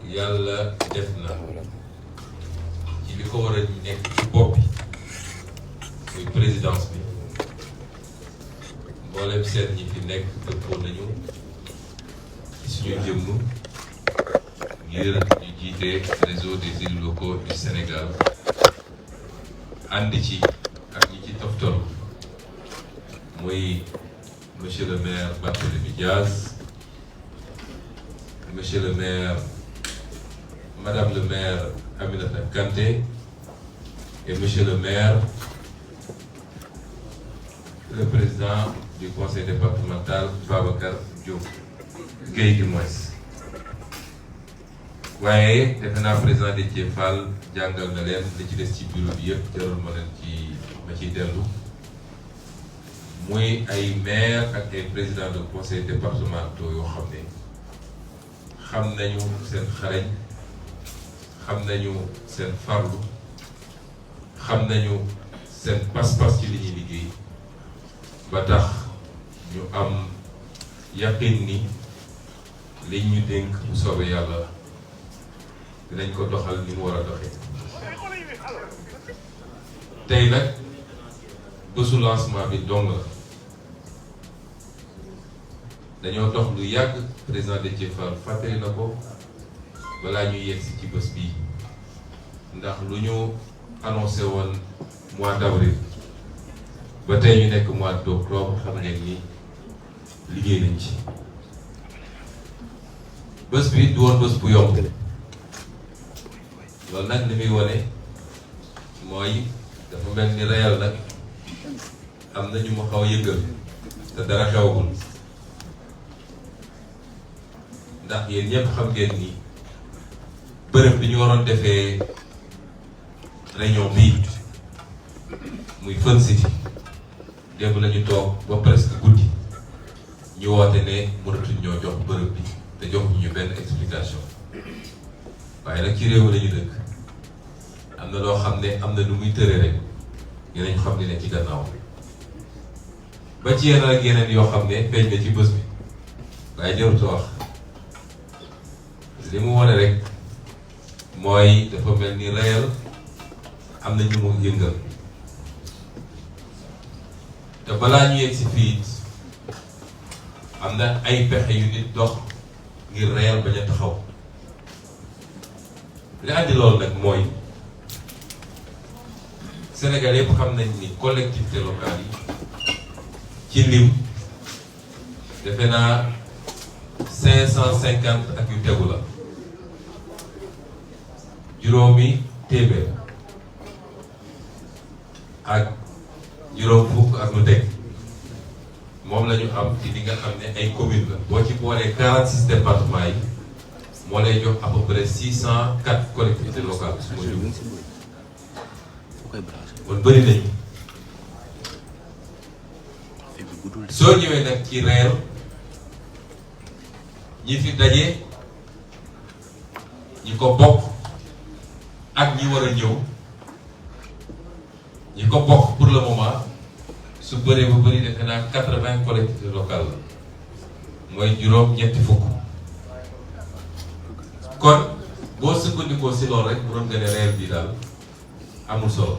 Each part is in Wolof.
yàlla def na ci li ko war a nekk ci bopp bi muy présidence bi mboolem seet ñi fi nekk dëppoo nañu ci suñu jëmm ngir ñu jiite réseau des élus locaux du Sénégal ànd ci ak ñi ci toftal muy monsieur le maire Barthélémy Dias, monsieur le maire, madame le maire Aminata Kanté et monsieur le maire, le président du conseil départemental Babacar Diop Guèye du moins. waaye defe naa président Déthié Fall jàngal na leen li ci des ci bureau bi yëpp jarul ma leen ma ciy dellu. muy ay maire ak ay président de conseil départementaux yoo xam ne xam nañu seen xarañ xam nañu seen farlu xam nañu seen pas-pas ci li ñuy liggéey ba tax ñu am yaqin ni liñ ñu dénk bu soobee yàlla dinañ ko doxal ni mu war a doxee. tey nag bésu lancement bi dong la dañoo dox lu yàgg président Déthié Fall fàttali na ko balaa ñuy yegsi ci bés bii ndax lu ñu annoncé woon mois d'avril ba tey ñu nekk mois d'octobre xam ngeen ni liggéey nañ ci. bés bi du woon bés bu yomb loolu nag li muy wane mooy dafa mel ni réel nag am na ñu ma xaw a yëngal te dara xewagul ndax yéen ñëpp xam ngeen ni bërëb bi ñu waroon defee réunion bii muy Fun City démb la ñu toog ba presque guddi ñu woote ne mënatuñ ñoo jox bërëb bi te joxuñu ñu benn explication waaye nag ci réew la ñu dëkk am na loo xam ne am na lu muy tëre rek dinañ xam ne ci gannaaw ba ci yeneen ak yeneen yoo xam ne feeñ na ci bés bi waaye jarutoo wax li mu wane rek mooy dafa mel ni réel am na ñu mu yëngal te balaa ñu yegg si fii am na ay pexe yu nit dox ngir réel bañ a taxaw li andi loolu nag mooy Sénégal yëpp xam nañ ni collectivité locale yi ci lim defe naa 550 ak yu tegu la juróomi téeméer ak juróom fukk ak lu teg moom la ñu am ci li nga xam ne ay commune la boo ci boolee 46 départements yi moo lay jox à peu près 604 collectivités locales su ma jóg kon bëri nañu soo ñëwee nag ci reer ñi fi daje ñi ko bokk ak ñi war a ñëw ñi ko bokk pour le moment su bëree ba bëri defe naa 80 collectivités locales la mooy juróom ñetti fukk kon boo sukkandikoo si loolu rek bu doon nga ne reer bi daal amul solo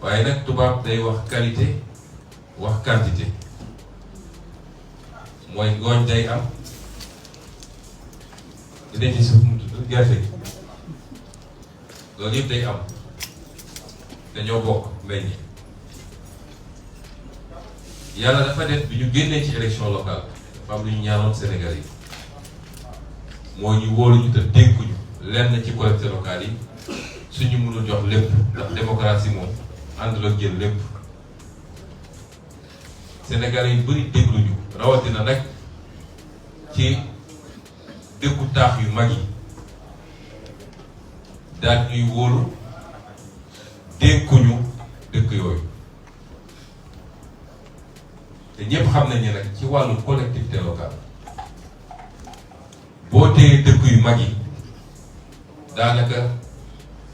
waaye nag tubaab day wax qualité wax quantité mooy ngooñ day am dinañ ci suuf mu tudd gerte gi loolu yëpp day am dañoo bokk meññ yàlla dafa def bi ñu génnee ci élection locale dafa am lu ñu ñaanoon Sénégal yi moo ñu wóoluñu te dénkuñu lenn ci collectivités locales yi suñu mënul jox lépp ndax démocratie moom ànd la jël lépp Sénégal yi bëri dégluñu rawatina nag ci dëkku taax yu mag yi daal ñuy wóolu dénkuñu dëkk yooyu te ñëpp xam nañ ne nag ci wàllu collectivité locale boo téye dëkk yu mag yi daanaka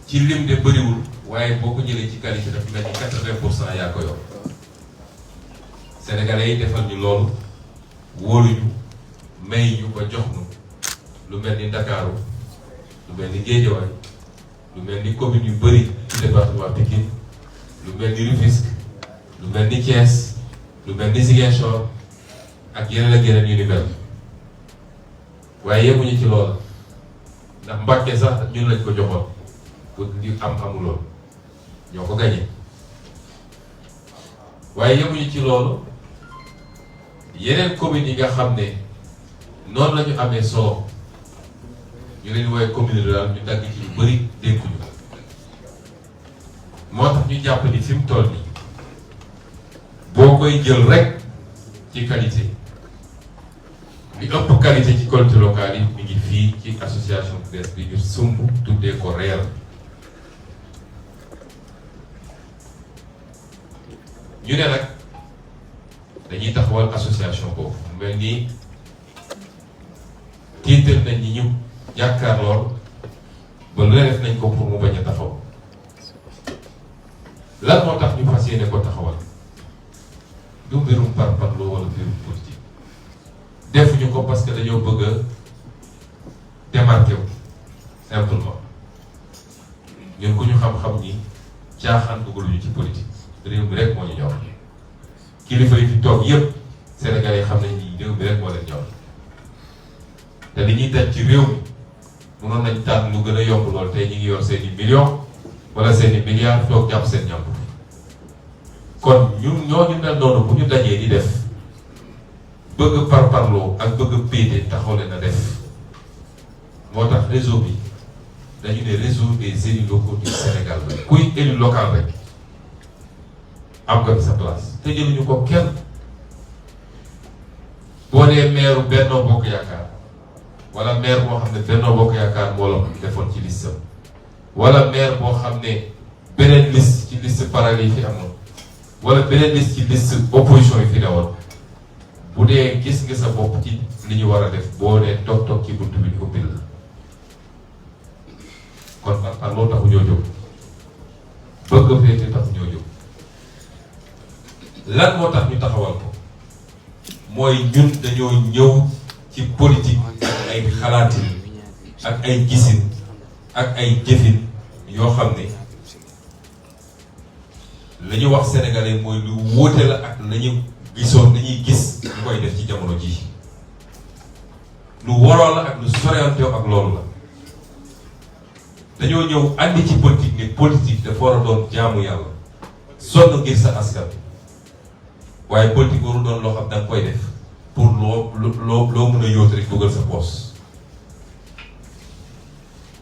ci lim de bëriwul waaye boo ko jëlee ci qualité dafa mel ni 80% yaa ko yor Sénégalais yi defal ñu loolu wóoluñu may ñu ba jox ñu lu mel ni Ndakaaru lu mel ni Guédiawaye lu mel ni commune yu bëri ci département Pikine lu mel ni Rufisque lu mel ni Thiès lu mel ni Ziguinchor ak yeneen ak yeneen yu ni mel waaye yemuñu ci loolu ndax Mbàkke sax ñun lañ ko joxoon pour li amuloon ñoo ko gañe waaye yemuñu ci loolu yeneen communes yi nga xam ne noonu la ñu amee solo ñu leen woowee commune rurale ñu dagg ci lu bëri dénkuñu moo tax ñu jàpp ni fi mu toll nii boo koy jël rek ci qualité li ëpp qualité ci collectivités locales yi mi ngi fii ci association bu bees bi ñu sumb tuddee ko réel ñu ne nag dañuy taxawal association boobu mel nii tiital nañ ñi ñu jàkkaar lool ba lu ne def nañ ko pour mu bañ a taxaw lan moo tax ñu fas yéene ko taxawal du mbirum parparloo wala mbirum politique defuñu ko parce que dañoo bëgg a démarqué wu simplement ñun ku ñu xam-xam ni caaxaan dugaluñu ci politique réew mi rek moo ñu ñor kilifa yi fi toog yépp Sénégalais yi xam nañ ni réew mi rek moo leen ñor te li ñuy daj ci réew mi mënoon nañ tànn lu gën a yomb lool tey ñu ngi yor seeni millions wala seeni milliards toog jàpp seen ñàmp kon ñun ñooñu mel noonu bu ñu dajee di def bëgg parparloo ak bëgg péete taxaw leen a def moo tax réseau bi dañu ne réseau des élus locaux du Sénégal la kuy élu local rek am nga fi sa place te jëluñu ko kenn boo dee maire Benno Bokk Yaakaar wala maire boo xam ne Benno Bokk Yaakaar moo la defoon ci liste wala maire boo xam ne beneen liste ci liste parallèle yi fi amoon wala beneen liste ci liste opposition yi fi newoon bu dee gis nga sa bopp ci li ñu war a def boo dee toog ci buntu bi ñu ubbil la kon par loolu taxu ñoo jóg bëgg féete taxu ñoo jóg lan moo tax ñu taxawal ko mooy ñun dañoo ñëw ci politique ak ay xalaatin ak ay gisin ak ay jëfin yoo xam ne la ñu wax sénégalais mooy lu wóote la ak la ñu gisoon dañuy gis ñu koy def ci jamono ji lu waroo la ak lu soreyantoo ak loolu la dañoo ñëw andi ci politique ne politique dafa war a doon jaamu yàlla sonn ngir sa askan waaye politique warul doon loo xam da nga koy def pour loo mën a yóotu rek dugal sa poos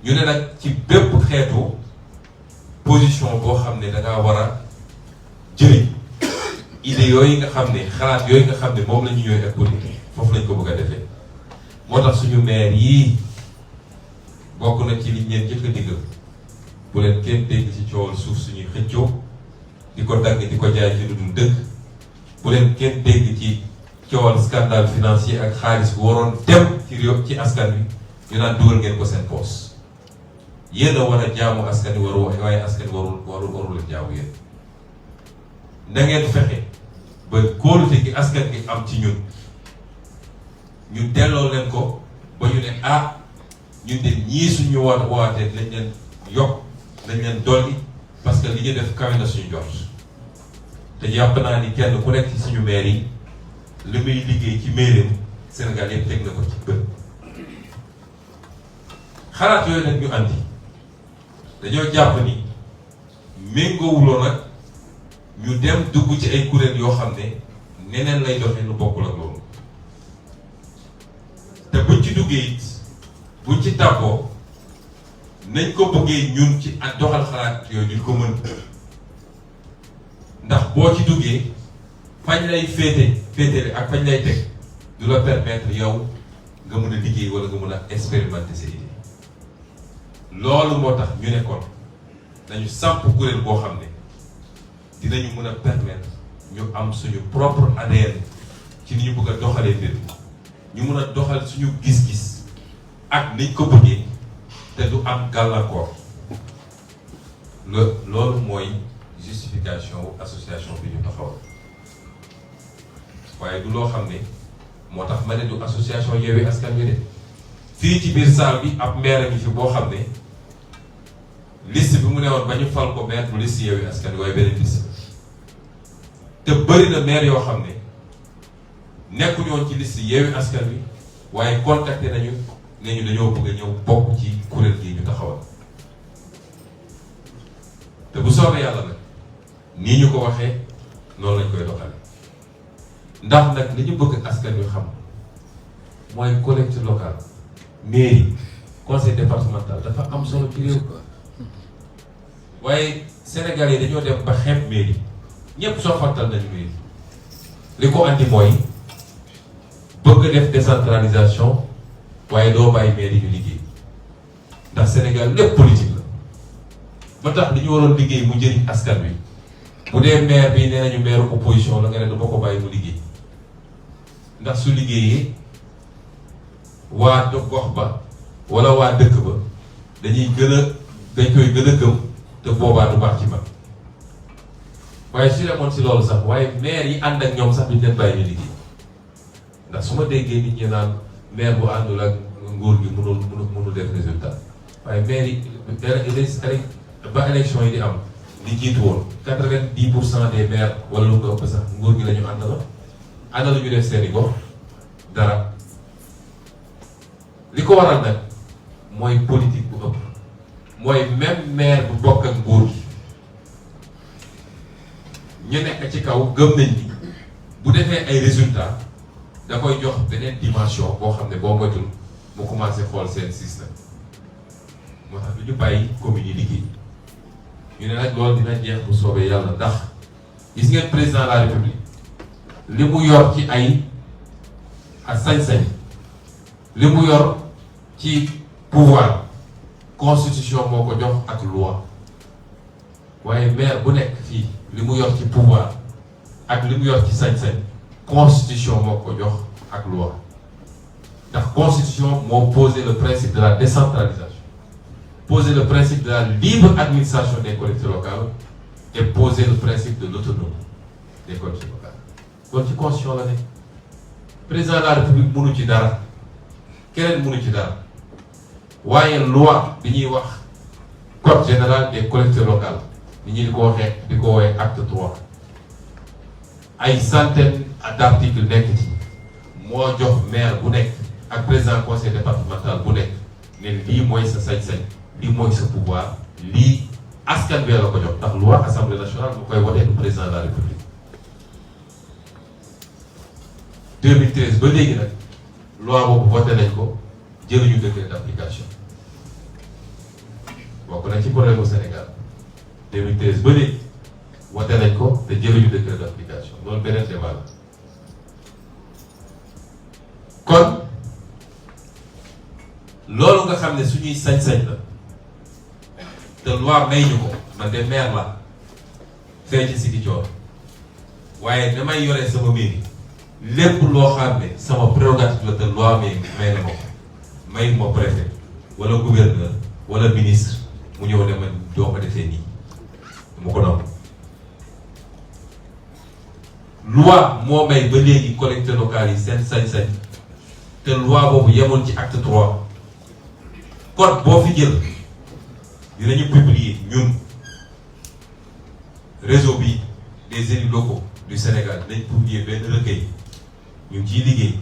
ñu ne nag ci bépp xeetu position boo xam ne da ngaa war a jëriñ idée yooyu nga xam ne xalaat yooyu nga xam ne moom la ñu ñëwee ak politique foofu lañ ko bëgg a defee moo tax suñu maire yii bokk na ci li ñeen jëkk a diggal bu leen kenn dégg ci coowal suuf suñuy xëccoo di ko dagg di ko jaay ci lu dul dëgg bu leen kenn dégg ci coowal scandale financier ak xaalis bu waroon dem ci réew ci askan wi ñu naan dugal ngeen ko seen poos yéen a war a jaamu askan wi waaye askan warul leen jaamu yéen na ngeen fexe ba kóolute gi askan gi am ci ñun ñu delloo leen ko ba ñu ne ah ñun de ñii suñu waatee lañ leen yokk lañ leen dolli parce que li ñu def kawe na suñu jot te jàpp naa ni kenn ku nekk ci suñu maire yi li muy liggéey ci maireem Sénégal yëpp teg na ko ci bët xalaat yooyu nag ñu andi dañoo jàpp ni méngoowuloo nag ñu dem dugg ci ay kuréel yoo xam ne neneen lay doxee lu bokkul ak loolu te buñ ci duggee it buñ ci tàbboo nañ ko bëggee ñun ci ak doxal xalaat yooyu duñ ko mën ndax boo ci duggee fañ lay féetale ak fañ lay teg du la permettre yow nga mën a liggéey wala nga mën a expérimenter sa idée loolu moo tax ñu ne kon dañu samp kuréel boo xam ne dinañu mën a permettre ñu am suñu propre ADN ci ni ñu bëgg a doxalee mbir ñu mën a doxal suñu gis-gis ak niñ ko bëggee te du am gàllankoor loolu mooy justification wu association bi ñu taxawal waaye du loo xam ne moo tax ma ne du association Yewwi Askan Wi de fii ci biir salle bi ab maire bi fi boo xam ne liste bi mu ne woon ba ñu fal ko maire bu liste Yewwi Askan Wi waaye beneen liste te bëri na maire yoo xam ne nekkuñu woon ci liste Yewwi Askan Wi waaye contacté nañu ne ñu dañoo bëgg a ñëw bokk ci kuréel gi ñu taxawal te bu soobee yàlla nag nii ñu ko waxee noonu lañ koy doxale ndax nag li ñu bëgg askan wi xam mooy collectivité locale mairie conseil départemental dafa am solo ci réew waaye Sénégal yi dañoo dem ba xeeb mairie ñëpp soofantal nañu mairie li ko andi mooy bëgg def décentralisation waaye doo bàyyi mairie ñu liggéey ndax Sénégal lépp politique la ba tax li ñu waroon liggéey mu njëriñ askan wi bu dee maire bi nee nañu maire opposition la nga ne dama ko bàyyi mu liggéey ndax su liggéeyee waa gox ba wala waa dëkk ba dañ koy gën a gëm te boobaa du baax ci man waaye su demoon si loolu sax waaye maire yi ànd ak ñoom sax duñ leen bàyyi ñu liggéey ndax su ma déggee nit ñi naan maire bu àndul ak nguur gi mënul def résultat waaye maire yi ba élection yi di am li jiitu woon 90% des maires wala lu ko ëpp sax nguur gi la ñu àndal ana lu ñu def seeni gox dara li ko waral nag mooy politique bu ëpp mooy même maire bu bokk ak nguur gi ñu nekk ci kaw gëm nañ ni bu defee ay résultats da koy jox beneen dimension boo xam ne boo moytul mu commencé xool seen système moo tax du ñu bàyyi communes yi liggéey ñu ne nag loolu dina jeex bu soobee yàlla ndax gis ngeen président de la république li mu yor ci ay ak sañ-sañ li mu yor ci pouvoir constitution moo ko jox ak loi waaye maire bu nekk fii li mu yor ci pouvoir ak li mu yor ci sañ-sañ constitution moo ko jox ak loi ndax constitution moo posé le principe de la décentralisation poser le principe de la libre administration des collectivités locales et poser le principe de l'autonomie des collectivités locales. kon ci constitution la ne président de la république mënu ci dara keneen mënu ci dara waaye loi bi ñuy wax code général des collectivités locales ni ñi di ko waxee di ko woowee acte 3 ay centaines d'articles nekk ci moo jox maire bu nekk ak président conseil départemental bu nekk ne lii mooy sa sañ-sañ lii mooy sa pouvoir lii askan wi la ko jox ndax loi assemblée nationale mu koy wotee du président de la république 2013 ba léegi nag loi boobu voté nañ ko jëluñu décret d'application bokk na ci problème au Sénégal 2013 ba léegi voté nañ ko te jëluñu décret d'application loolu beneen débat la kon loolu nga xam ne suñuy sañ-sañ la te loi may ñu ko man de maire la fee ci Ziguinchor waaye damay yore sama mairie lépp loo xam ne sama prérogative la te loi may na ma ko may ma préfet wala gouverneur wala ministre mu ñëw ne man doo ko defee nii mu ko doon loi moo may ba léegi collectivités locales yi seen sañ-sañ te loi boobu yemoon ci acte 3 code boo fi jël dinañu publier ñun réseau bi des élus locaux du Sénégal dinañ publier benn recueil ñu ngi ciy liggéey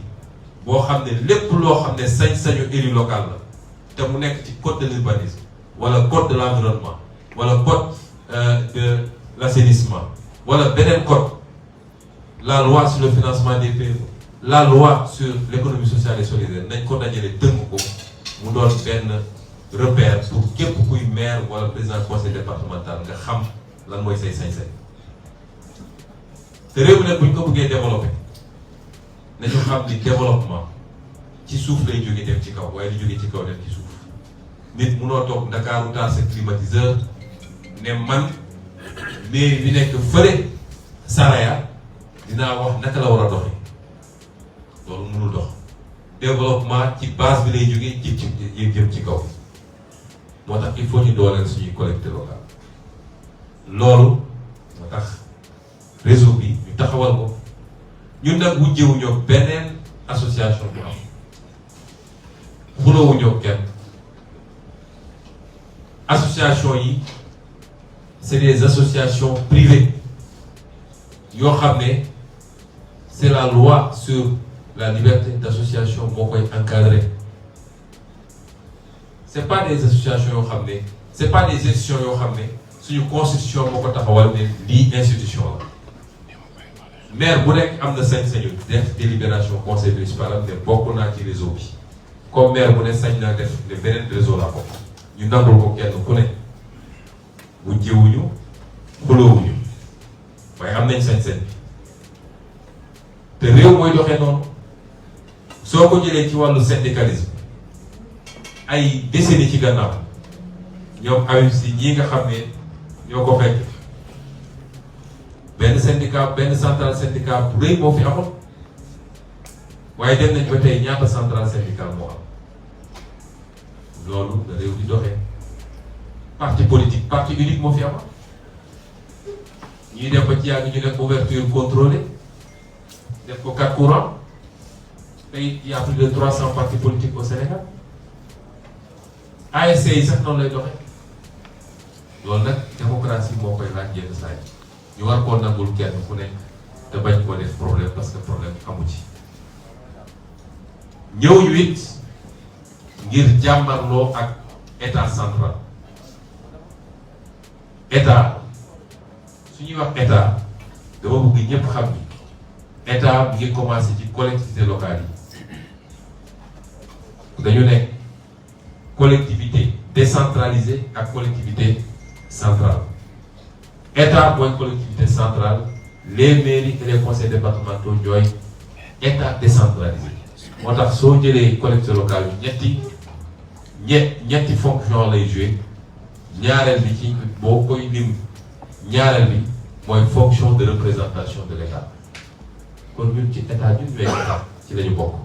boo xam ne lépp loo xam ne sañ-sañu élu local la te mu nekk ci code de l'urbanisme wala code de l'environnement wala code de l'assainissement wala beneen code la loi sur le financement des PME la loi sur l'économie sociale et solidaire nañ ko dajale tënk ko mu doon benn repère pour képp kuy maire wala président conseil départemental nga xam lan mooy say sañ-sañ te réew mi nag bu ñu ko bëggee développer nañu xam ni développement ci suuf lay jóge dem ci kaw waaye di jóge ci kaw dem ci suuf nit munoo toog Ndakaaru taal sa climatiseur ne man mairie bi nekk fële Saraya dinaa wax naka la war a doxee loolu mënul dox développement ci base bi lay jógee jëm ci kaw moo tax il faut ñu dooleel suñuy collectivité locale loolu moo tax réseau bi ñu taxawal ko ñun nag wujjewuñu beneen association bu am xulóowuñu association yi c'est des associations privées yoo xam ne c'est la loi sur la liberté d'association moo koy encadrer. C'est pas des associations yoo xam ne c'est pas des institutions yoo xam ne suñu constitution moo ko taxawal ne lii institution la. maire bu nekk am na sañ-sañu def délibération conseil municipal am ne bokk naa ci réseau bi comme maire bu ne sañ naa def ne beneen réseau la bokk ñu nangul ko kenn ku ne bu jiwuñu xuloowuñu waaye am nañ sañ-sañ te réew mooy doxee noonu. soo ko jëlee ci wàllu syndicalisme ay décennies ci gannaaw ñoom awim si ñii nga xam ne ñoo ko fekk benn syndicat benn centrale syndicale bu rëy moo fi amoon waaye dem nañ ba tey ñaata centrale syndicale moo am loolu la réew di doxee. parti politique parti unique moo fi amoon ñuy def ba ci yàgg ñu def ouverture contrôlée def ko 4 courants. tey il y a plus de 300 partis politiques au Sénégal ASC yi sax noonu lay doxee loolu nag démocratie moo koy laaj yenn saa yi ñu war koo nangul kenn ku nekk te bañ koo def problème parce que problème amu ci. ñëw ñu it ngir jàmmarloo ak état central état su ñuy wax état dama bëgg ñëpp xam ni état bi ngi commencé ci collectivité locale yi. dañu nekk collectivité décentralisée ak collectivité centrale. état mooy collectivité centrale les mairies et les conseils départementaux ñooy état décentralisé. moo tax soo jëlee collectivité locale bi ñetti fonction lay jouer ñaareel bi ci boo koy lim ñaareel bi mooy fonction de représentation de l'état. kon ñun ci état ñun ñooy état ci la ñu bokk.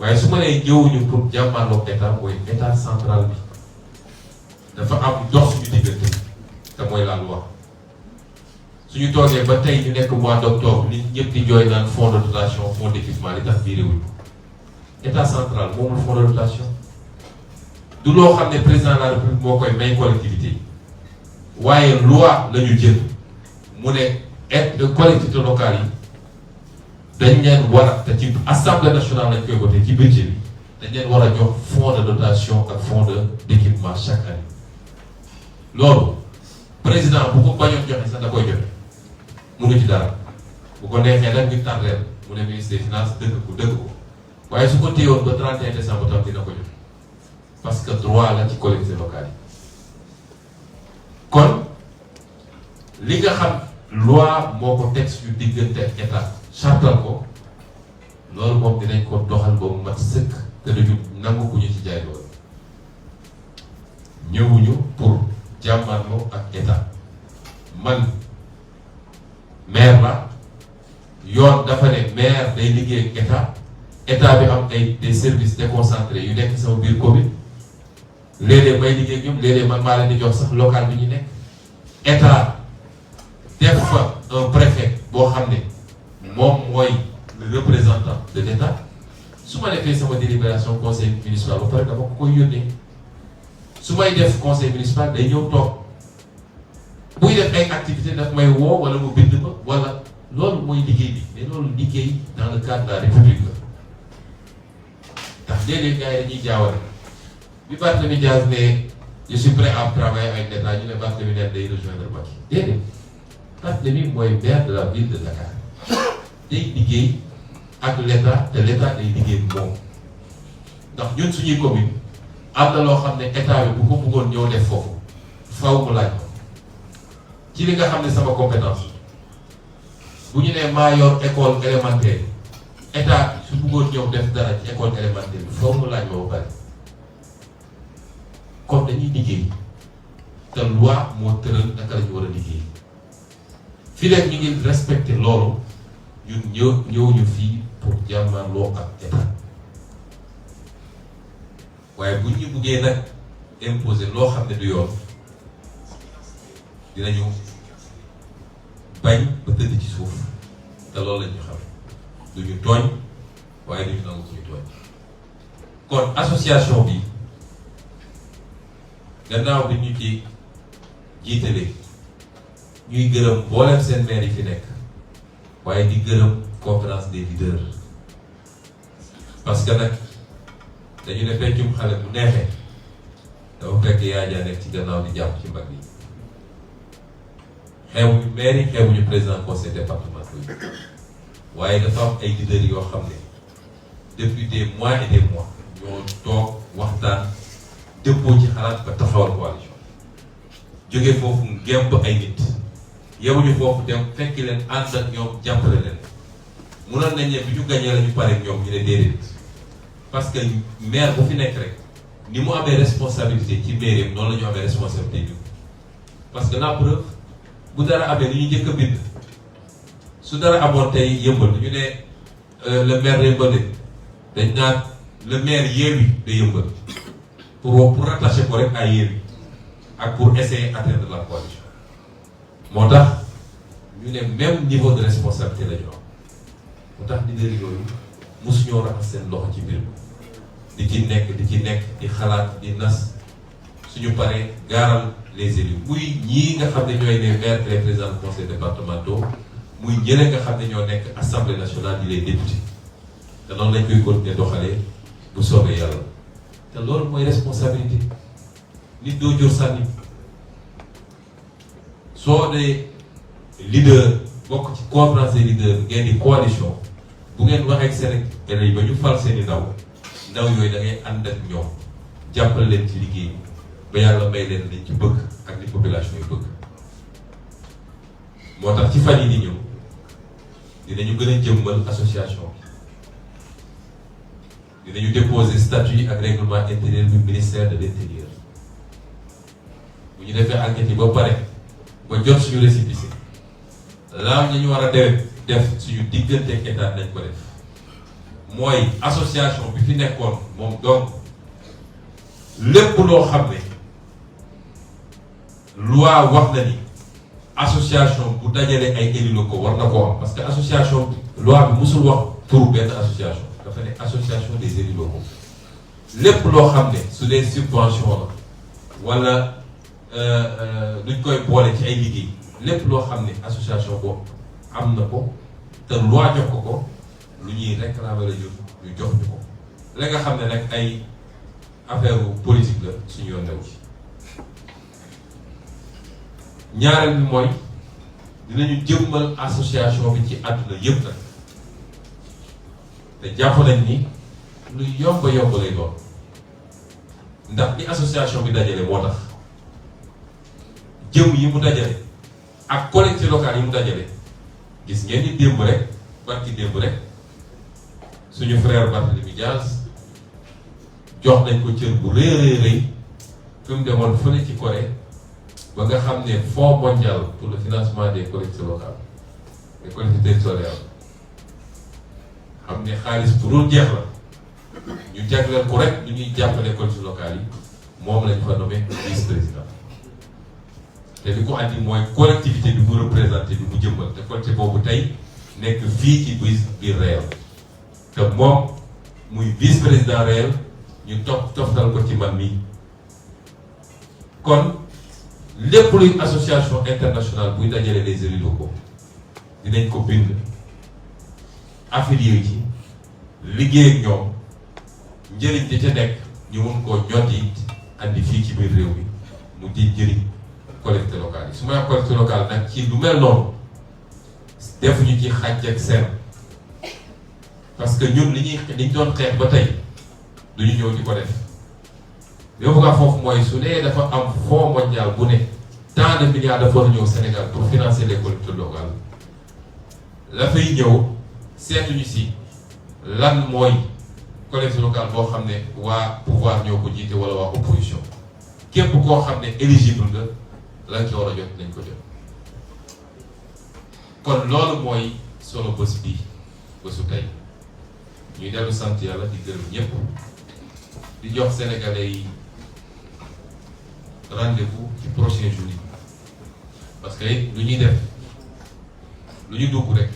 waaye su ma nee ñëwuñu pour jàmmaarloog état mooy état central bi dafa am dox suñu diggante te mooy la loi suñu toogee ba tey ñu nekk mois d'octobre nit ñëpp di jooy naan fonds de dotation fonds d'équipement li tax biir réew état central moomul fonds de dotation du loo xam ne président de la république moo koy may collectivité yi waaye loi la ñu jël mu ne collectivité locale yi. dañ leen war a te ci assemblée nationale lañ koy voté ci budget bi dañ leen war a jox fonds de dotation ak fonds d'équipement chaque année loolu président bu ko bañoon joxe sax da koy joxe mënu ci dara bu ko neexee nag ñu tardeel mu ne ministre des finances dëgg ko waaye su ko téyewoon ba 31 décembre tam dina ko joxe parce que droit la ci collectivité locale yi. kon li nga xam loi moo ko teg suñu diggante ak état. chartal ko loolu moom dinañ ko doxal ba mu mat sëkk te duñu nangu ku ñu ci jaay loolu ñëwuñu pour jàmmarloo ak état man maire la yoon dafa ne maire day liggéey ak état bi am ay des services déconcentrés yu nekk sama biir commune léeg-léeg may liggéey ak ñoom léeg-léeg man maa leen di jox sax local bi ñu nekk état def fa un préfet boo xam ne moom mooy le représentant de l'État su ma defee sama délibération conseil municipal ba pare dama ko koy yónnee su may def conseil municipal day ñëw toog buy def ay activité daf may woo wala mu bind ma wala loolu mooy liggéey bi mais loolu liggéey dans le cadre de la République la ndax léeg-léeg gars yi dañuy jaawale bi Barthélémy Dias ne je suis prêt à travailler avec l'État ñu ne Barthélémy ne day rejoindre Macky déedéet Barthélémy mooy maire de la ville de Dakar day liggéey ak l'État te l'État day liggéey moom ndax ñun suñuy commune am na loo xam ne état bi bu ko bëggoon ñëw def foofu faw mu laaj ko ci li nga xam ne sama compétence bu ñu nee maa yor école élémentaire état su bëggoon ñëw def dara ci école élémentaire bi faw mu laaj ma ba pare kon dañuy liggéey te loi moo tëral naka la ñu war a liggéey fii rek ñu ngi respecté loolu ñun ñëwuñu fii pour jàmmarloo ak état waaye bu ñu buggee nag imposer loo xam ne du yoon dinañu bañ ba tëdd ci suuf te loolu la ñu xam duñu tooñ waaye duñu nangu kuñu tooñ kon association bi gannaaw bi ñu ci jiitalee ñuy gërëm mboolem seen maire yi fi nekk waaye di gërëm conférence des leaders parce que nag dañu ne feccum xale bu neexee dafa fekk yaa jaa nekk ci gannaaw di jàpp ci mbagg yi xeebuñu maire yi xeebuñu président conseil départemental yi waaye dafa am ay leaders yoo xam ne depuis des mois et des mois ñoo toog waxtaan dëppoo ci xalaat ba taxawal coalition jóge foofu ngemb ay nit yemuñu foofu dem fekki leen ànd ak ñoom jàppale leen munoon nañ ne bi ñu gañee la ñu pare ñoom ñu ne déedéet parce que maire bu fi nekk rek ni mu amee responsabilité ci mairie noonu la ñu amee responsabilité ñu parce que la preuve bu dara amee li ñu njëkk a bind su dara amoon tey yëmbal ñu ne le maire de Yëmbal dañ naan le maire Yewwi de Yëmbal pour rattacher ko rek à Yewwi ak pour essayer d'atteindre la coalition moo tax ñu ne même niveau de responsabilité la ñu am moo tax leader yooyu mosuñoo raxas seen loxo ci mbir mi di ci nekk di xalaat di nas suñu paree gaaral les élus muy ñii nga xam ne ñooy les maires et les présidents de conseil départementaux muy ñeneen nga xam ne ñoo nekk assemblée nationale di les députés te noonu lañ koy continuer doxalee bu soobee yàlla te loolu mooy responsabilité nit doo jur sànni soo dee leader bokk ci conférence des leaders ngeen di coalition bu ngeen waxee ak Sénégalais yi ba ñu fal seeni ndaw yooyu da ngay ànd ak ñoom jàppale leen ci liggéey ba yàlla may leen liñ ci bëgg ak li population yi bëgg moo tax ci fan yi di ñëw dinañu gën a jëmmal association bi dinañu déposer statut ak règlement intérieur du ministère de l'intérieur bu ñu defee enquête yi ba pare ba jot suñu récépissé laaw ñu war a def suñu diggante ak état nañ ko def mooy association bi fi nekkoon moom donc lépp loo xam ne loi wax na ni association bu dajale ay élus locaux war na koo am parce que association loi bi musul wax pour benn association dafa ne association des élus locaux lépp loo xam ne su dee subvention la wala duñ koy boole ci ay liggéey lépp loo xam ne association boobu am na ko te loi jox ko lu ñuy réclamer la ñu jox ñu ko la nga xam ne nag ay affaire politique la suñu yoon new ci ñaareel bi mooy dinañu jëmmal association bi ci àdduna yëpp nag te jàpp nañ ni lu yomb lay doon ndax ni association bi dajale moo tax jëm yi mu dajale ak collectivités locales yi mu dajale gis ngeen ni démb rek barki démb rek suñu frère Barthélémy Dias jox nañ ko cër bu rëy fi mu demoon fële ci Corée ba nga xam ne fonds mondial pour le financement des collectivités locales des collectivités territoriales xam ne xaalis bu dul jeex la ñu jagleel ko rek ñu ñuy jàppale collectivités locales yi moom lañ fa nommé vice-président te li ko andi mooy collectivité bi mu représenté bi mu jëmbal te collectivité boobu tey nekk fii ci biir réel te moom muy vice-président réel ñu toftal ko ci man mii kon lépp luy association internationale buy dajale les élus locaux dinañ ko bind affilié ci liggéey ak ñoom njëriñ di ca nekk ñu mun koo ñotti andi fii ci biir réew mi mu di njëriñ collectivités locales yi su ma collectivité locale nag ci lu mel noonu defuñu ci xàjj ak seen parce que ñun liñ doon xeex ba tey duñu ñëw di ko def li ma bëgg a foofu mooy su dee dafa am fonds mondial bu ne tant de milliards dafa war a ñëw Sénégal pour financer les collectivités locales la fay ñëw seetuñu si lan mooy collectivité locale boo xam ne waa pouvoir ñoo ko jiite wala waa opposition képp koo xam ne éligible nga lañ ci war a jot nañ ko jot kon loolu mooy solo bés bi bésu tey ñuy dellu sant yàlla di gërëm ñëpp di jox sénégalais yi rendez-vous ci prochain jour yi parce que lu ñuy def lu ñu dugg rek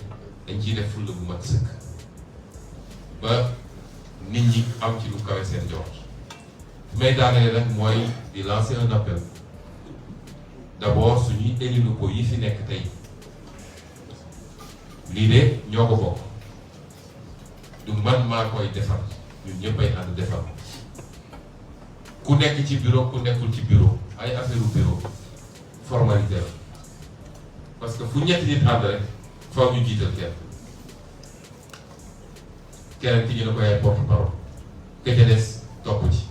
dañ ciy def fulla bu mat sëkk ba nit ñi am ci lu kawe seen jox may daanee nag mooy di lancer un appel d'abord suñuy élus locaux yi fi nekk tey lii de ñoo ko bokk du man maa koy defar ñun ñëpp ay ànd defar ku nekk ci bureau ku nekkul ci bureau ay affaire bureau formalité la parce que fu ñetti nit ànd rek faw ñu jiital keneen ki ñu ne ko ay porte-parole ka ca des topp ci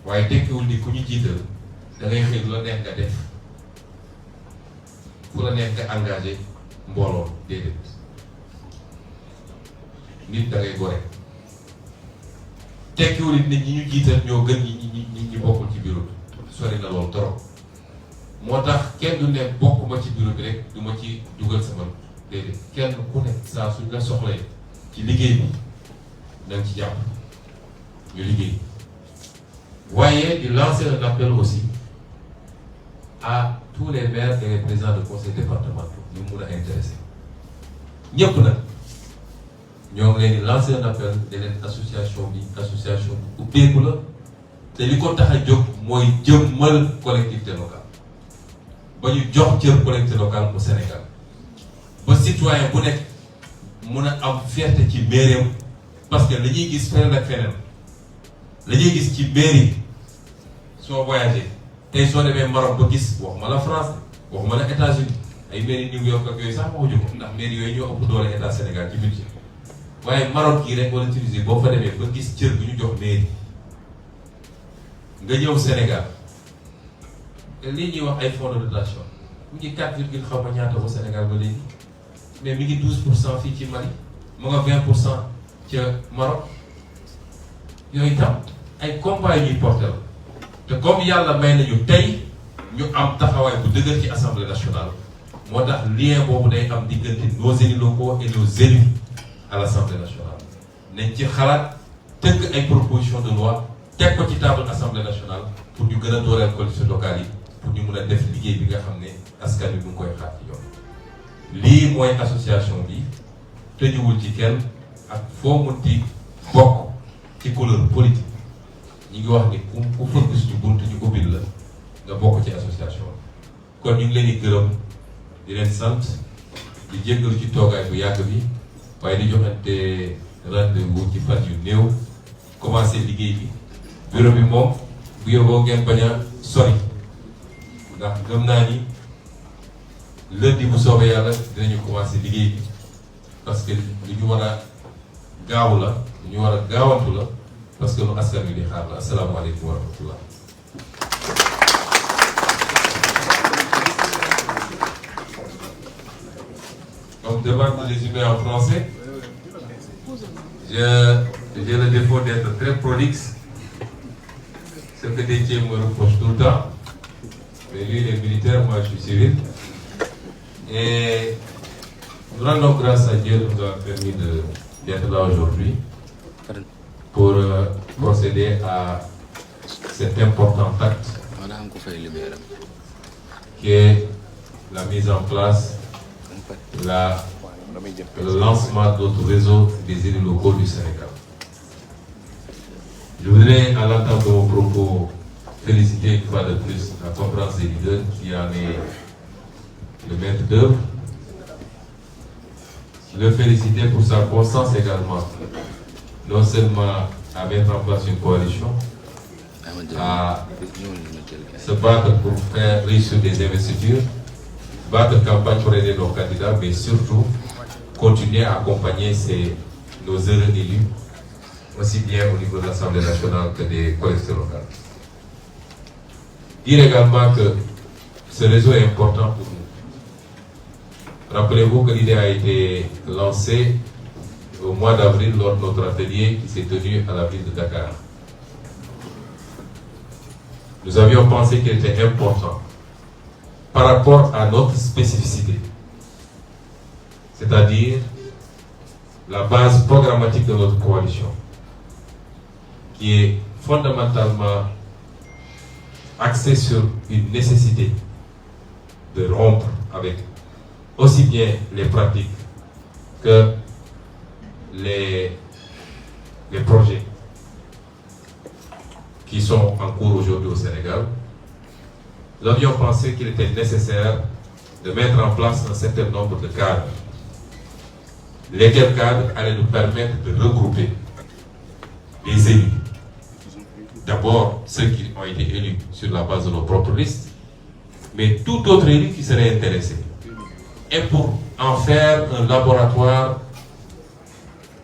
waaye tekkiwul ni ku ñu jiital da ngay xëy lu la neex nga def fu la neex nga engagé mbooloo déedéet nit da ngay gore tekkiwul nit ñi ñu jiital ñoo gën ñi bokkul ci bureau bi sori na loolu trop moo tax kenn du ne bokkuma ci bureau bi rek du ma ci dugal sama déedéet kenn ku ne saa suñ la soxlee ci liggéey bi nañ ci jàpp ñu liggéey waaye di lancer un appel aussi à tous les maires et les présidents de conseil départemental ñu mun a intéressé ñëpp nag ñoo ngi leen di lancer un appel de leen association bi ubbeeku la te li ko tax a jóg mooy jëmmal collectivité locale ba ñu jox cër collectivité locale au Sénégal ba citoyen bu nekk mun a am fierté ci mairie parce que la ñuy gis feneen ak feneen la ñuy gis ci mairie soo voyagé tey soo demee Maroc ba gis waxuma la France waxuma la États-Unis ay mairie New York ak yooyu sax waxuñu ko ndax mairie yooyu ñoo ëpp doole état Sénégal ci budget waaye Maroc yi rek wala Tunisie boo fa demee ba gis cër bi ñu jox mairie nga ñëw Sénégal te lii ñuy wax ay fonds de dotation mu ngi 4 virgule xaw ma ñaata au Sénégal ba léegi mais mi ngi 12% fii ci Mali mu nga 20% ca Maroc yooyu tam ay combat yi ñuy porté la te comme yàlla may nañu tey ñu am taxawaay bu dëgër ci assemblée nationale moo tax lien boobu day am diggante nos élus locaux et nos élus à l'assemblée nationale nañ ci xalaat tëgg ay proposition de loi teg ko ci table assemblée nationale pour ñu gën a dooleel collectivités locales yi pour ñu mun a def liggéey bi nga xam ne askan wi mu ngi koy xaar ci ñoom lii mooy association bi tëjuwul ci kenn ak foo munti bokk ci couleur politique ñi ngi wax ni ku fëgg suñu bunt ñu ubbil la nga bokk ci association kon ñu ngi leen di gërëm di leen sant di jéggalu ci toogaay bu yàgg bi waaye di joxante rendez-vous ci fan yu néew commencé liggéey bi bureau bi moom bu yóbboo ngeen bañ a sori ndax gëm naa ni lundi bu soobee yàlla dinañu commencé liggéey bi parce que lu ñu war a gaaw la lu ñu war a gaawantu la parce que lu askan wi di xaar la asalaamaaleykum wa rahmatullah. Donc devant le résumé en français, j'ai le défaut d'être très prolixe, ce que Déthié me reproche tout le temps, mais lui il est militaire, moi je suis civil. Et nous rendons grâce à Dieu de nous avoir permis d'être là aujourd'hui pour procéder à cet important acte qui est la mise en place, le lancement de notre réseau des élus locaux du Sénégal. Je voudrais, à l'entame de mon propos, féliciter une fois de plus la conférence des leaders qui en est le maître d'œuvre, le féliciter pour sa constance également, non seulement à mettre en place une coalition, à se battre pour faire réussir des investitures, battre campagne pour aider nos candidats, mais surtout continuer à accompagner nos heureux élus, aussi bien au niveau de l'Assemblée nationale que des collectivités locales. Dire également que ce réseau est important pour nous. Rappelez-vous que l'idée a été lancée au mois d'avril lors de notre atelier qui s'est tenu à la ville de Dakar. Nous avions pensé qu'il était important par rapport à notre spécificité, c'est-à-dire la base programmatique de notre coalition, qui est fondamentalement axée sur une nécessité de rompre avec aussi bien les pratiques que les projets qui sont en cours aujourd'hui au Sénégal, nous avions pensé qu'il était nécessaire de mettre en place un certain nombre de cadres. Lesquels cadres allaient nous permettre de regrouper les élus. D'abord, ceux qui ont été élus sur la base de nos propres listes, mais tout autre élu qui serait intéressé. Et pour en faire un laboratoire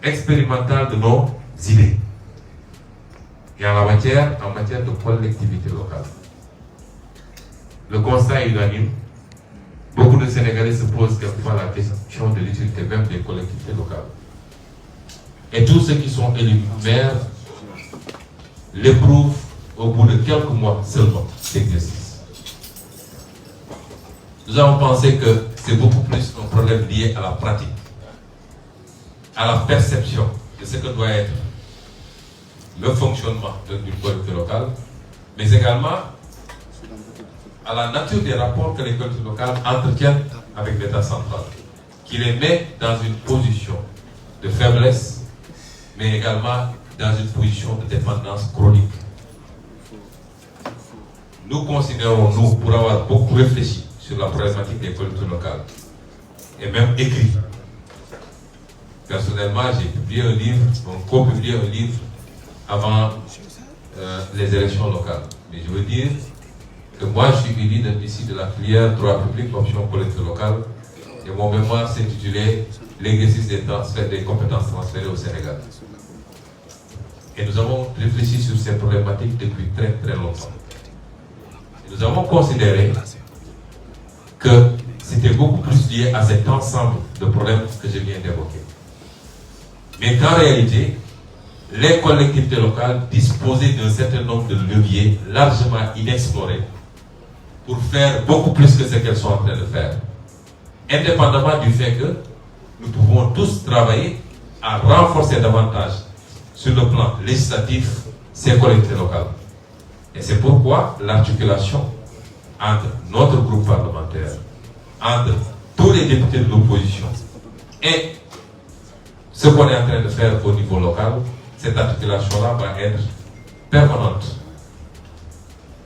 expérimental de nos idées. Et en matière de collectivité locale. Le constat est unanime. Beaucoup de Sénégalais se posent quelquefois la question de l'utilité même des collectivités locales. Et tous ceux qui sont élus maires l'éprouvent au bout de quelques mois seulement d'exercice. Nous avons pensé que c'est beaucoup plus un problème lié à la pratique, à la perception de ce que doit être le fonctionnement d'une collectivité locale, mais également à la nature des rapports que les collectivités locales entretiennent avec l'État central, qui les met dans une position de faiblesse, mais également dans une position de dépendance chronique. Nous considérons, nous, pour avoir beaucoup réfléchi sur la problématique des collectivités locales, et même écrit. Personnellement, j'ai publié un livre, on co-publié un livre avant les élections locales. Mais je veux dire que moi, je suis élu ici de la filière droit public, option collectivité locale, et mon mémoire s'intitulait l'exercice des compétences transférées au Sénégal. Et nous avons réfléchi sur ces problématiques depuis très très longtemps. Et nous avons considéré que c'était beaucoup plus lié à cet ensemble de problèmes que je viens d'évoquer. Mais qu'en réalité, les collectivités locales disposaient d'un certain nombre de leviers largement inexplorés pour faire beaucoup plus que ce qu'elles sont en train de faire. Indépendamment du fait que nous pouvons tous travailler à renforcer davantage sur le plan législatif ces collectivités locales. Et c'est pourquoi l'articulation entre notre groupe parlementaire, entre tous les députés de l'opposition et ce qu'on est en train de faire au niveau local, cette articulation-là va être permanente.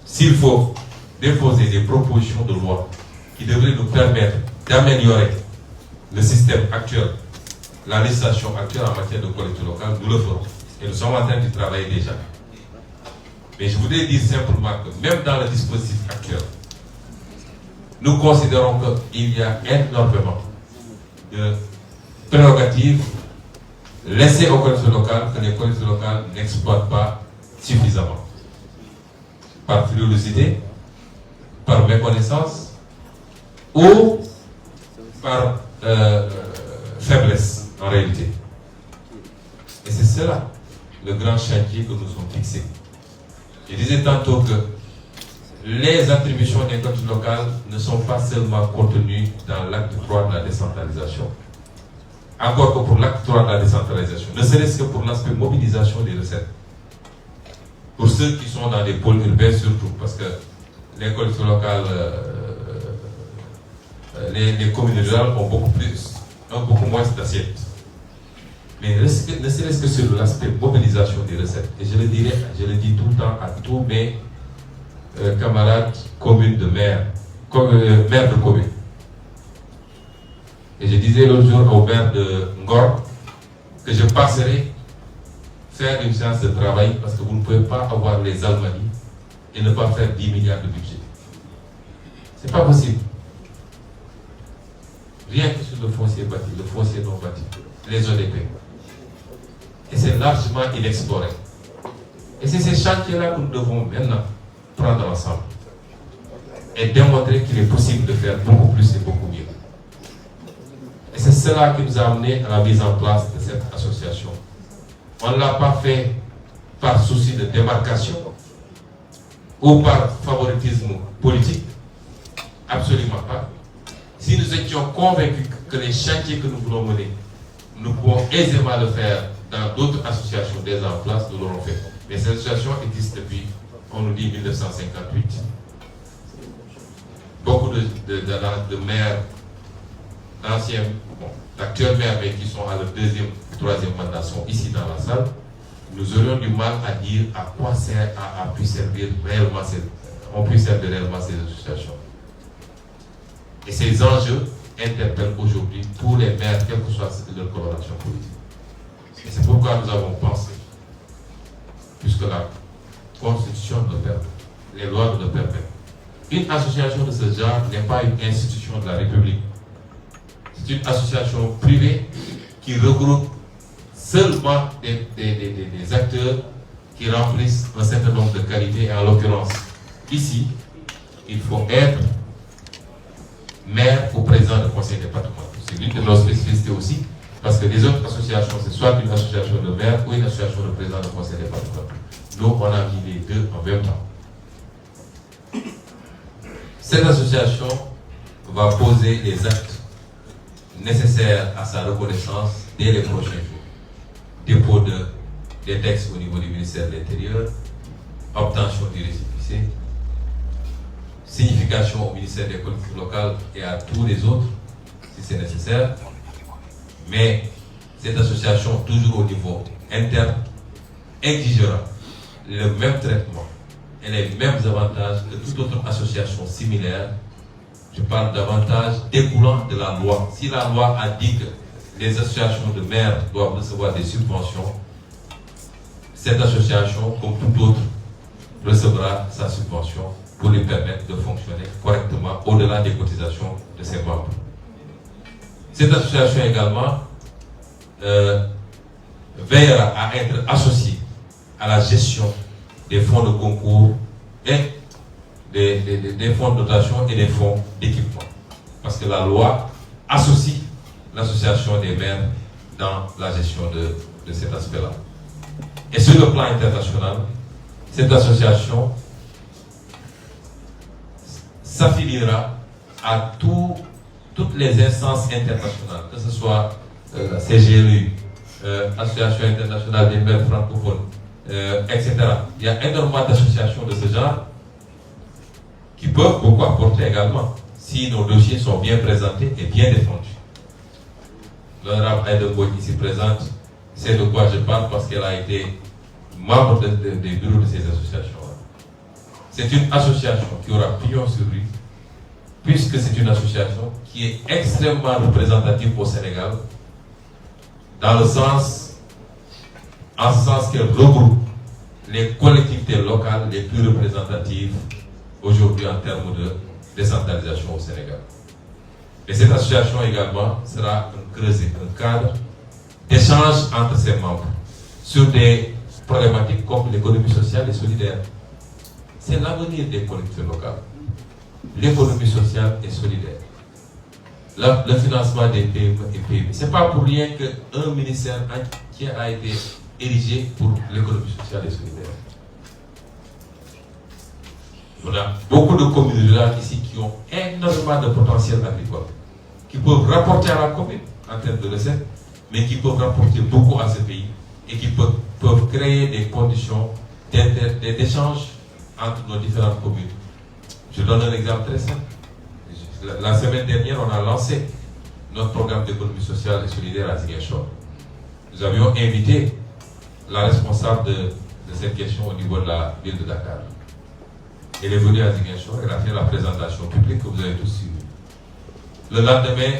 S'il faut déposer des propositions de loi qui devraient nous permettre d'améliorer le système actuel, la législation actuelle en matière de collectivité locale, nous le ferons. Et nous sommes en train d'y travailler déjà. Mais je voudrais dire simplement que même dans le dispositif actuel, nous considérons qu'il y a énormément de prérogatives laissées aux collectivités locales que les collectivités locales n'exploitent pas suffisamment. Par frilosité, par méconnaissance ou par faiblesse en réalité. Et c'est cela le grand chantier que nous sommes fixés. Je disais tantôt que les attributions des collectivités locales ne sont pas seulement contenues dans l'acte 3 de la décentralisation. Encore que pour l'acte 3 de la décentralisation, ne serait-ce que pour l'aspect mobilisation des recettes. Pour ceux qui sont dans des pôles urbains surtout, parce que les collectivités locales, les communes rurales ont beaucoup moins d'assiettes. Mais ne serait-ce que sur l'aspect mobilisation des recettes, et je le dis tout le temps à tous mes camarades communes de maires de communes. Et je disais l'autre jour au maire de Ngor que je passerai faire une séance de travail parce que vous ne pouvez pas avoir les Almadies et ne pas faire 10 milliards de budget. C'est pas possible. Rien que sur le foncier bâti, le foncier non bâti, les ODP. Et c'est largement inexploré. Et c'est ces chantiers-là que nous devons maintenant prendre ensemble et démontrer qu'il est possible de faire beaucoup plus et beaucoup mieux. Et c'est cela qui nous a amené à la mise en place de cette association. On ne l'a pas fait par souci de démarcation ou par favoritisme politique. Absolument pas. Si nous étions convaincus que les chantiers que nous voulons mener, nous pouvons aisément le faire dans d'autres associations déjà en place, nous l'aurons fait. Mais cette association existe depuis, on nous dit, 1958. Beaucoup de maires, d'anciens, d'actuels maires, mais qui sont à leur deuxième, troisième mandat, sont ici dans la salle. nous aurions du mal à dire à quoi a pu servir réellement ont pu servir réellement ces associations. Et ces enjeux interpellent aujourd'hui tous les maires, quelle que soit leur coloration politique. Et c'est pourquoi nous avons pensé, puisque la Constitution nous permet, les lois nous permettent, une association de ce genre n'est pas une institution de la République. C'est une association privée qui regroupe seulement des acteurs qui remplissent un certain nombre de qualités. Et en l'occurrence, ici, il faut être maire ou président du conseil départemental. C'est l'une de nos spécificités aussi, parce que les autres associations, c'est soit une association de maire ou une association de président du conseil départemental. Nous, on a mis les deux en même temps. Cette association va poser les actes nécessaires à sa reconnaissance dès les prochains jours. Dépôt des textes au niveau du ministère de l'Intérieur, obtention du récépissé, signification au ministère des collectivités locales et à tous les autres, si c'est nécessaire. Mais cette association, toujours au niveau interne, exigera le même traitement et les mêmes avantages que toute autre association similaire. Je parle d'avantages découlant de la loi. Si la loi a dit que les associations de maires doivent recevoir des subventions, cette association, comme toute autre, recevra sa subvention pour lui permettre de fonctionner correctement au-delà des cotisations de ses membres. Cette association également veillera à être associée à la gestion des fonds de concours et des fonds de dotation et des fonds d'équipement. Parce que la loi associe l'association des maires dans la gestion de cet aspect-là. Et sur le plan international, cette association s'affiliera à toutes les instances internationales, que ce soit la CGLU, Association internationale des maires francophones, etc. Il y a énormément d'associations de ce genre qui peuvent beaucoup apporter également si nos dossiers sont bien présentés et bien défendus. L'honorable Aïda Mbodj ici présente sait de quoi je parle parce qu'elle a été membre des bureaux de ces associations-là. C'est une association qui aura pignon sur rue, puisque c'est une association qui est extrêmement représentative au Sénégal, en ce sens qu'elle regroupe les collectivités locales les plus représentatives aujourd'hui en termes de décentralisation au Sénégal. Et cette association également sera un creuset, un cadre d'échange entre ses membres sur des problématiques comme l'économie sociale et solidaire. C'est l'avenir des collectivités locales. L'économie sociale et solidaire. Le financement des PME et PMI. Ce n'est pas pour rien qu'un ministère entier a été érigé pour l'économie sociale et solidaire. On a beaucoup de communes rurales ici qui ont énormément de potentiel agricole, qui peuvent rapporter à la commune en termes de recettes, mais qui peuvent rapporter beaucoup à ce pays et qui peuvent créer des conditions d'échange entre nos différentes communes. Je donne un exemple très simple. La semaine dernière, on a lancé notre programme d'économie sociale et solidaire à Ziguinchor. Nous avions invité la responsable de cette question au niveau de la ville de Dakar. Elle est venue à Ziguinchor, elle a fait la présentation publique que vous avez tous suivie. Le lendemain,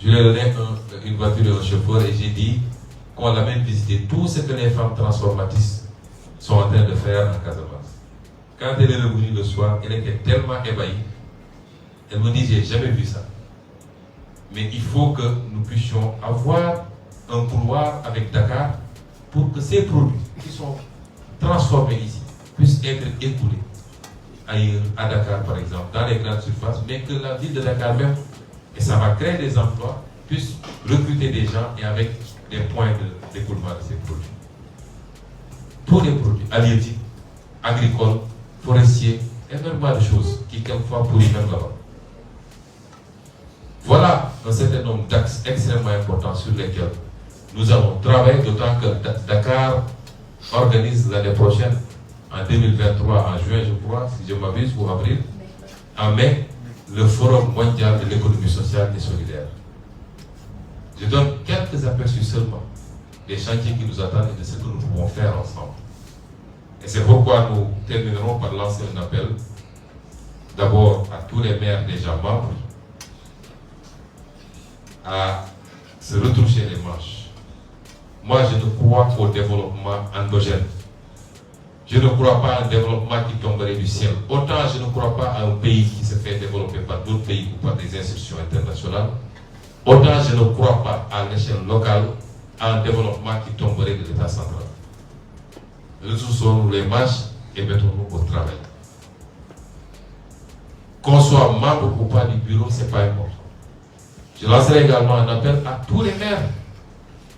je lui ai donné une voiture et un chauffeur et j'ai dit qu'on l'amène visiter tout ce que les femmes transformatrices sont en train de faire en Casamance. Quand elle est revenue le soir, elle était tellement ébahie. Elle me dit, j'ai jamais vu ça. Mais il faut que nous puissions avoir un couloir avec Dakar pour que ces produits qui sont transformés ici puissent être écoulés ailleurs, à Dakar par exemple, dans les grandes surfaces, mais que la ville de Dakar même, et ça va créer des emplois, puisse recruter des gens et avec des points d'écoulement de ces produits. Tous les produits halieutiques, agricoles, forestiers, énormément de choses qui quelquefois pourrissent même là-bas. Voilà un certain nombre d'axes extrêmement importants sur lesquels nous allons travailler, d'autant que Dakar organise l'année prochaine, en 2023, en juin je crois, si je m'abuse, ou avril, en mai, le Forum mondial de l'économie sociale et solidaire. Je donne quelques aperçus seulement des chantiers qui nous attendent et de ce que nous pouvons faire ensemble. Et c'est pourquoi nous terminerons par lancer un appel, d'abord à tous les maires déjà membres, à se retrouver les manches. Moi, je ne crois qu'au développement endogène. Je ne crois pas à un développement qui tomberait du ciel. Autant je ne crois pas à un pays qui se fait développer par d'autres pays ou par des institutions internationales, autant je ne crois pas à l'échelle locale à un développement qui tomberait de l'État central. Ressourçons-nous les manches et mettons-nous au travail. Qu'on soit membre ou pas du bureau, ce n'est pas important. Je lancerai également un appel à tous les maires.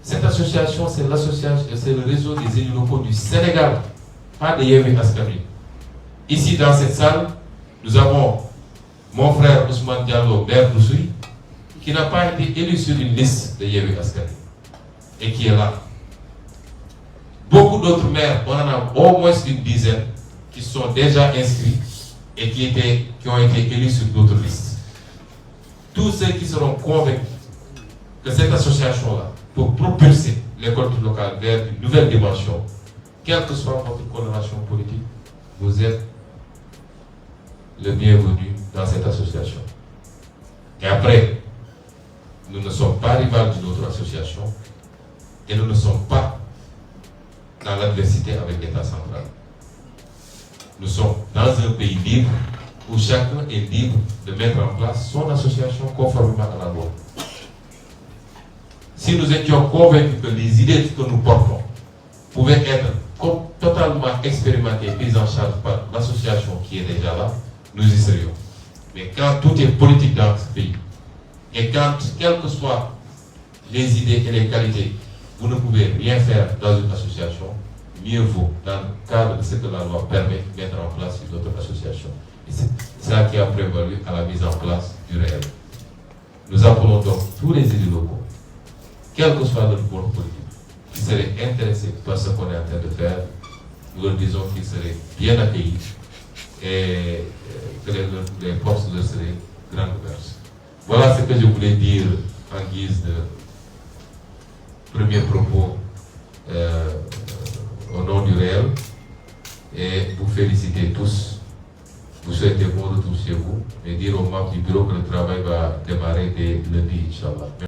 Cette association, c'est le réseau des élus locaux du Sénégal, pas de Yewwi Askan Wi. Ici, dans cette salle, nous avons mon frère Ousmane Diallo, maire d'Oussouye, qui n'a pas été élu sur une liste de Yewwi Askan Wi et qui est là. Beaucoup d'autres maires, on en a au moins une dizaine, qui sont déjà inscrits et qui ont été élus sur d'autres listes. Tous ceux qui seront convaincus que cette association-là, pour propulser l'école locale vers une nouvelle dimension, quelle que soit votre coloration politique, vous êtes le bienvenu dans cette association. Et après, nous ne sommes pas rivales d'une autre association et nous ne sommes pas dans l'adversité avec l'État central. Nous sommes dans un pays libre où chacun est libre de mettre en place son association conformément à la loi. Si nous étions convaincus que les idées que nous portons pouvaient être totalement expérimentées et prises en charge par l'association qui est déjà là, nous y serions. Mais quand tout est politique dans ce pays, et quand, quelles que soient les idées et les qualités, vous ne pouvez rien faire dans une association, mieux vaut, dans le cadre de ce que la loi permet, mettre en place une autre association. Et c'est ça qui a prévalu à la mise en place du réel. Nous appelons donc tous les élus locaux, quel que soit leur bord politique, qui seraient intéressés par ce qu'on est en train de faire. Nous leur disons qu'ils seraient bien accueillis et que les portes leur seraient grandes ouvertes. Voilà ce que je voulais dire en guise de premier propos au nom du réel, et vous féliciter tous. Vous souhaitez bon retour chez vous et dire aux membres du bureau que le travail va démarrer dès lundi, Inch'Allah.